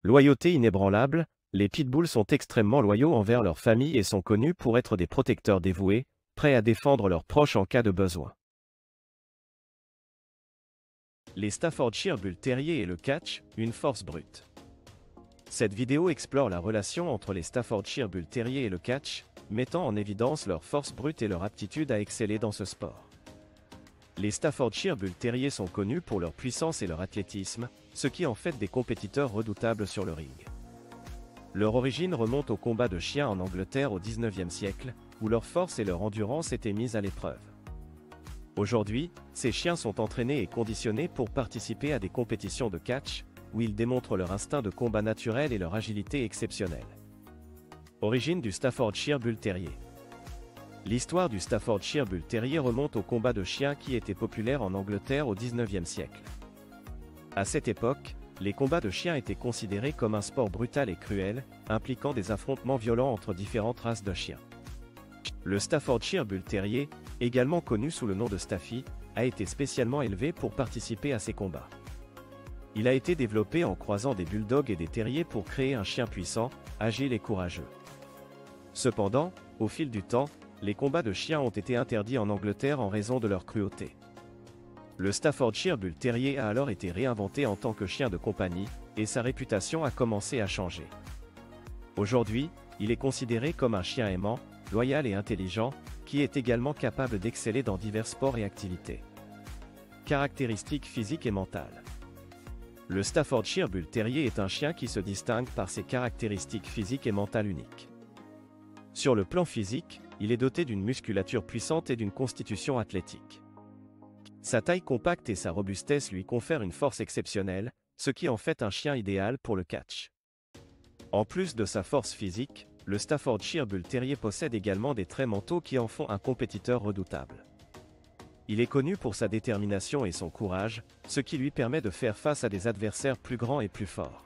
Loyauté inébranlable, les pitbulls sont extrêmement loyaux envers leur famille et sont connus pour être des protecteurs dévoués, prêts à défendre leurs proches en cas de besoin. Les Staffordshire Bull Terrier et le catch, une force brute. Cette vidéo explore la relation entre les Staffordshire Bull Terrier et le catch, mettant en évidence leur force brute et leur aptitude à exceller dans ce sport. Les Staffordshire Bull Terrier sont connus pour leur puissance et leur athlétisme, ce qui en fait des compétiteurs redoutables sur le ring. Leur origine remonte au combat de chiens en Angleterre au XIXe siècle, où leur force et leur endurance étaient mises à l'épreuve. Aujourd'hui, ces chiens sont entraînés et conditionnés pour participer à des compétitions de catch, où ils démontrent leur instinct de combat naturel et leur agilité exceptionnelle. Origine du Staffordshire Bull Terrier. L'histoire du Staffordshire Bull Terrier remonte au combat de chiens qui était populaire en Angleterre au XIXe siècle. À cette époque, les combats de chiens étaient considérés comme un sport brutal et cruel, impliquant des affrontements violents entre différentes races de chiens. Le Staffordshire Bull Terrier, également connu sous le nom de Staffy, a été spécialement élevé pour participer à ces combats. Il a été développé en croisant des bulldogs et des terriers pour créer un chien puissant, agile et courageux. Cependant, au fil du temps, les combats de chiens ont été interdits en Angleterre en raison de leur cruauté. Le Staffordshire Bull Terrier a alors été réinventé en tant que chien de compagnie, et sa réputation a commencé à changer. Aujourd'hui, il est considéré comme un chien aimant, loyal et intelligent, qui est également capable d'exceller dans divers sports et activités. Caractéristiques physiques et mentales. Le Staffordshire Bull Terrier est un chien qui se distingue par ses caractéristiques physiques et mentales uniques. Sur le plan physique, il est doté d'une musculature puissante et d'une constitution athlétique. Sa taille compacte et sa robustesse lui confèrent une force exceptionnelle, ce qui en fait un chien idéal pour le catch. En plus de sa force physique, le Staffordshire Bull Terrier possède également des traits mentaux qui en font un compétiteur redoutable. Il est connu pour sa détermination et son courage, ce qui lui permet de faire face à des adversaires plus grands et plus forts.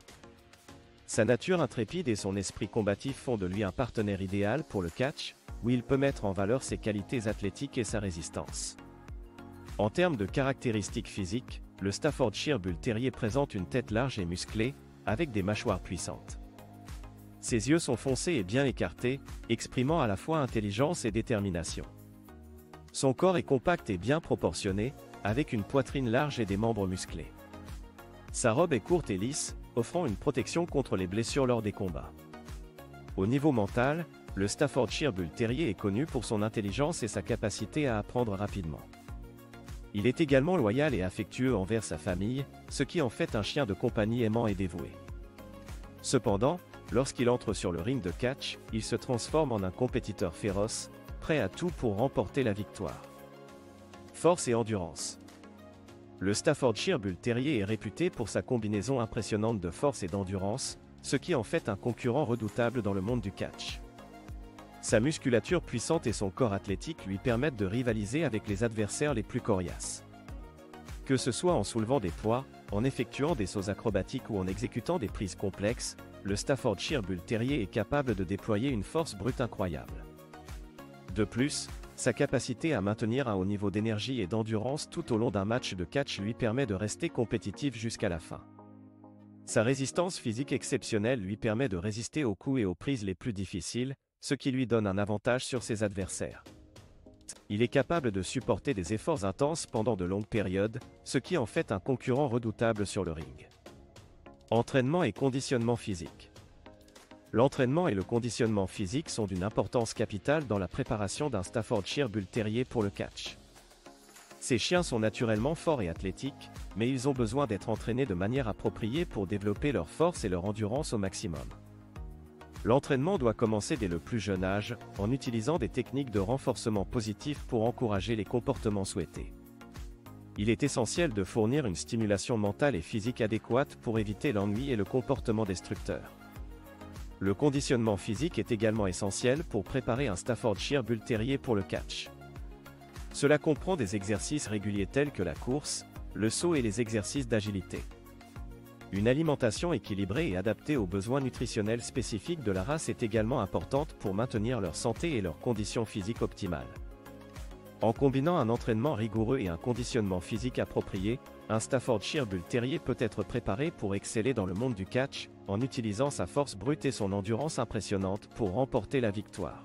Sa nature intrépide et son esprit combatif font de lui un partenaire idéal pour le catch, où il peut mettre en valeur ses qualités athlétiques et sa résistance. En termes de caractéristiques physiques, le Staffordshire Bull Terrier présente une tête large et musclée, avec des mâchoires puissantes. Ses yeux sont foncés et bien écartés, exprimant à la fois intelligence et détermination. Son corps est compact et bien proportionné, avec une poitrine large et des membres musclés. Sa robe est courte et lisse, offrant une protection contre les blessures lors des combats. Au niveau mental, le Staffordshire Bull Terrier est connu pour son intelligence et sa capacité à apprendre rapidement. Il est également loyal et affectueux envers sa famille, ce qui en fait un chien de compagnie aimant et dévoué. Cependant, lorsqu'il entre sur le ring de catch, il se transforme en un compétiteur féroce, prêt à tout pour remporter la victoire. Force et endurance. Le Staffordshire Bull Terrier est réputé pour sa combinaison impressionnante de force et d'endurance, ce qui en fait un concurrent redoutable dans le monde du catch. Sa musculature puissante et son corps athlétique lui permettent de rivaliser avec les adversaires les plus coriaces. Que ce soit en soulevant des poids, en effectuant des sauts acrobatiques ou en exécutant des prises complexes, le Staffordshire Bull Terrier est capable de déployer une force brute incroyable. De plus, sa capacité à maintenir un haut niveau d'énergie et d'endurance tout au long d'un match de catch lui permet de rester compétitif jusqu'à la fin. Sa résistance physique exceptionnelle lui permet de résister aux coups et aux prises les plus difficiles, ce qui lui donne un avantage sur ses adversaires. Il est capable de supporter des efforts intenses pendant de longues périodes, ce qui en fait un concurrent redoutable sur le ring. Entraînement et conditionnement physique. L'entraînement et le conditionnement physique sont d'une importance capitale dans la préparation d'un Staffordshire Bull Terrier pour le catch. Ces chiens sont naturellement forts et athlétiques, mais ils ont besoin d'être entraînés de manière appropriée pour développer leur force et leur endurance au maximum. L'entraînement doit commencer dès le plus jeune âge, en utilisant des techniques de renforcement positif pour encourager les comportements souhaités. Il est essentiel de fournir une stimulation mentale et physique adéquate pour éviter l'ennui et le comportement destructeur. Le conditionnement physique est également essentiel pour préparer un Staffordshire Bull Terrier pour le catch. Cela comprend des exercices réguliers tels que la course, le saut et les exercices d'agilité. Une alimentation équilibrée et adaptée aux besoins nutritionnels spécifiques de la race est également importante pour maintenir leur santé et leurs conditions physiques optimales. En combinant un entraînement rigoureux et un conditionnement physique approprié, un Staffordshire Bull Terrier peut être préparé pour exceller dans le monde du catch, en utilisant sa force brute et son endurance impressionnante pour remporter la victoire.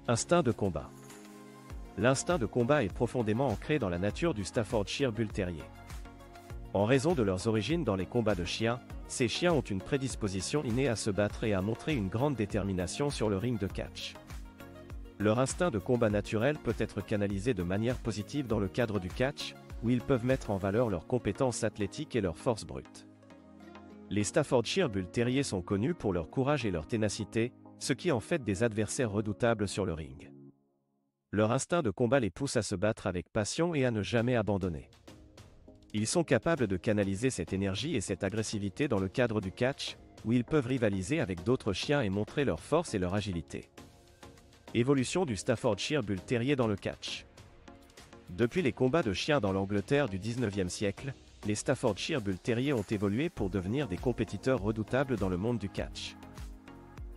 Instinct de combat. L'instinct de combat est profondément ancré dans la nature du Staffordshire Bull Terrier. En raison de leurs origines dans les combats de chiens, ces chiens ont une prédisposition innée à se battre et à montrer une grande détermination sur le ring de catch. Leur instinct de combat naturel peut être canalisé de manière positive dans le cadre du catch, où ils peuvent mettre en valeur leurs compétences athlétiques et leur force brute. Les Staffordshire Bull Terrier sont connus pour leur courage et leur ténacité, ce qui en fait des adversaires redoutables sur le ring. Leur instinct de combat les pousse à se battre avec passion et à ne jamais abandonner. Ils sont capables de canaliser cette énergie et cette agressivité dans le cadre du catch, où ils peuvent rivaliser avec d'autres chiens et montrer leur force et leur agilité. Évolution du Staffordshire Bull Terrier dans le catch. Depuis les combats de chiens dans l'Angleterre du 19e siècle, les Staffordshire Bull Terrier ont évolué pour devenir des compétiteurs redoutables dans le monde du catch.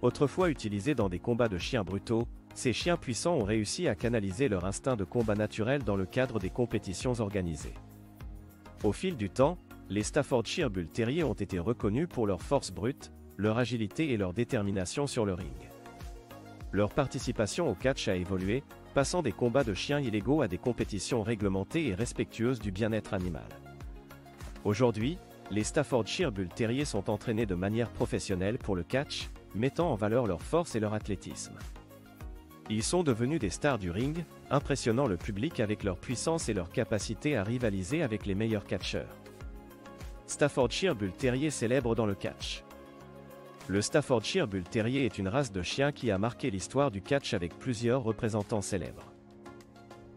Autrefois utilisés dans des combats de chiens brutaux, ces chiens puissants ont réussi à canaliser leur instinct de combat naturel dans le cadre des compétitions organisées. Au fil du temps, les Staffordshire Bull Terrier ont été reconnus pour leur force brute, leur agilité et leur détermination sur le ring. Leur participation au catch a évolué, passant des combats de chiens illégaux à des compétitions réglementées et respectueuses du bien-être animal. Aujourd'hui, les Staffordshire Bull Terrier sont entraînés de manière professionnelle pour le catch, mettant en valeur leur force et leur athlétisme. Ils sont devenus des stars du ring, impressionnant le public avec leur puissance et leur capacité à rivaliser avec les meilleurs catcheurs. Staffordshire Bull Terrier célèbre dans le catch. Le Staffordshire Bull Terrier est une race de chien qui a marqué l'histoire du catch avec plusieurs représentants célèbres.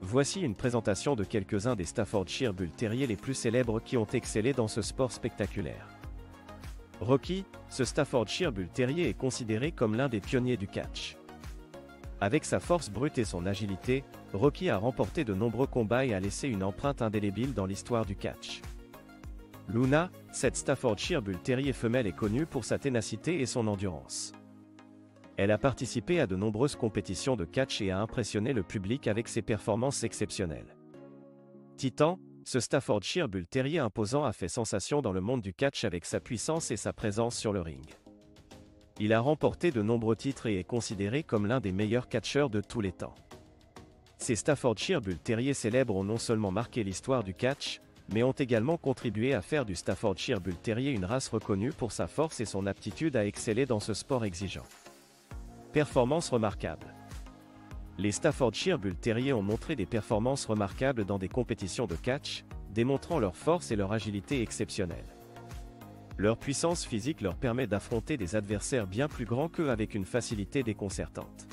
Voici une présentation de quelques-uns des Staffordshire Bull Terrier les plus célèbres qui ont excellé dans ce sport spectaculaire. Rocky, ce Staffordshire Bull Terrier est considéré comme l'un des pionniers du catch. Avec sa force brute et son agilité, Rocky a remporté de nombreux combats et a laissé une empreinte indélébile dans l'histoire du catch. Luna, cette Staffordshire Bull Terrier femelle est connue pour sa ténacité et son endurance. Elle a participé à de nombreuses compétitions de catch et a impressionné le public avec ses performances exceptionnelles. Titan, ce Staffordshire Bull Terrier imposant a fait sensation dans le monde du catch avec sa puissance et sa présence sur le ring. Il a remporté de nombreux titres et est considéré comme l'un des meilleurs catcheurs de tous les temps. Ces Staffordshire Bull Terrier célèbres ont non seulement marqué l'histoire du catch, mais ont également contribué à faire du Staffordshire Bull Terrier une race reconnue pour sa force et son aptitude à exceller dans ce sport exigeant. Performances remarquables. Les Staffordshire Bull Terrier ont montré des performances remarquables dans des compétitions de catch, démontrant leur force et leur agilité exceptionnelles. Leur puissance physique leur permet d'affronter des adversaires bien plus grands qu'eux avec une facilité déconcertante.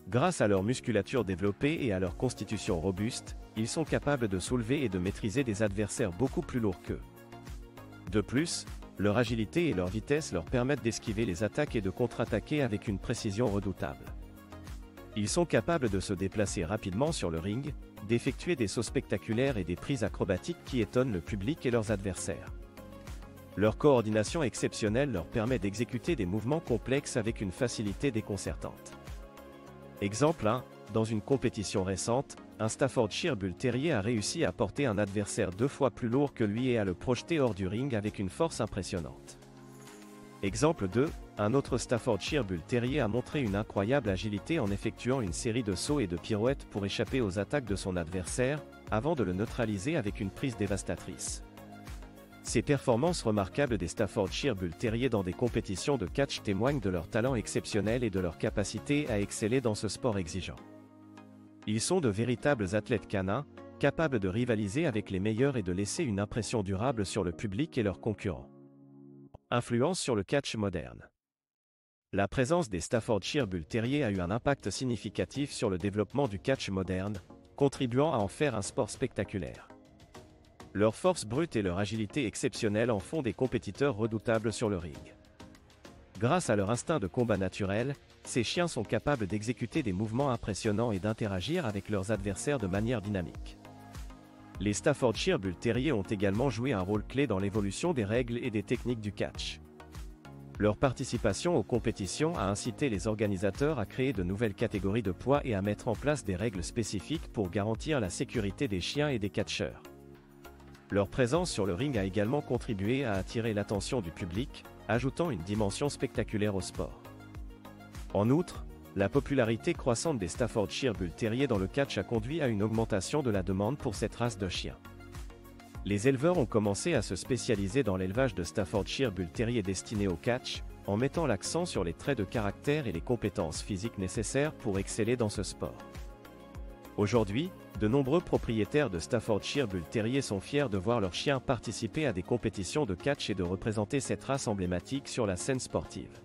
Grâce à leur musculature développée et à leur constitution robuste, ils sont capables de soulever et de maîtriser des adversaires beaucoup plus lourds qu'eux. De plus, leur agilité et leur vitesse leur permettent d'esquiver les attaques et de contre-attaquer avec une précision redoutable. Ils sont capables de se déplacer rapidement sur le ring, d'effectuer des sauts spectaculaires et des prises acrobatiques qui étonnent le public et leurs adversaires. Leur coordination exceptionnelle leur permet d'exécuter des mouvements complexes avec une facilité déconcertante. Exemple 1, dans une compétition récente, un Staffordshire Bull Terrier a réussi à porter un adversaire 2 fois plus lourd que lui et à le projeter hors du ring avec une force impressionnante. Exemple 2, un autre Staffordshire Bull Terrier a montré une incroyable agilité en effectuant une série de sauts et de pirouettes pour échapper aux attaques de son adversaire, avant de le neutraliser avec une prise dévastatrice. Ces performances remarquables des Staffordshire Bull Terrier dans des compétitions de catch témoignent de leur talent exceptionnel et de leur capacité à exceller dans ce sport exigeant. Ils sont de véritables athlètes canins, capables de rivaliser avec les meilleurs et de laisser une impression durable sur le public et leurs concurrents. Influence sur le catch moderne. La présence des Staffordshire Bull Terrier a eu un impact significatif sur le développement du catch moderne, contribuant à en faire un sport spectaculaire. Leur force brute et leur agilité exceptionnelle en font des compétiteurs redoutables sur le ring. Grâce à leur instinct de combat naturel, ces chiens sont capables d'exécuter des mouvements impressionnants et d'interagir avec leurs adversaires de manière dynamique. Les Staffordshire Bull Terrier ont également joué un rôle clé dans l'évolution des règles et des techniques du catch. Leur participation aux compétitions a incité les organisateurs à créer de nouvelles catégories de poids et à mettre en place des règles spécifiques pour garantir la sécurité des chiens et des catcheurs. Leur présence sur le ring a également contribué à attirer l'attention du public, ajoutant une dimension spectaculaire au sport. En outre, la popularité croissante des Staffordshire Bull Terrier dans le catch a conduit à une augmentation de la demande pour cette race de chiens. Les éleveurs ont commencé à se spécialiser dans l'élevage de Staffordshire Bull Terrier destinés au catch, en mettant l'accent sur les traits de caractère et les compétences physiques nécessaires pour exceller dans ce sport. Aujourd'hui, de nombreux propriétaires de Staffordshire Bull Terrier sont fiers de voir leurs chiens participer à des compétitions de catch et de représenter cette race emblématique sur la scène sportive.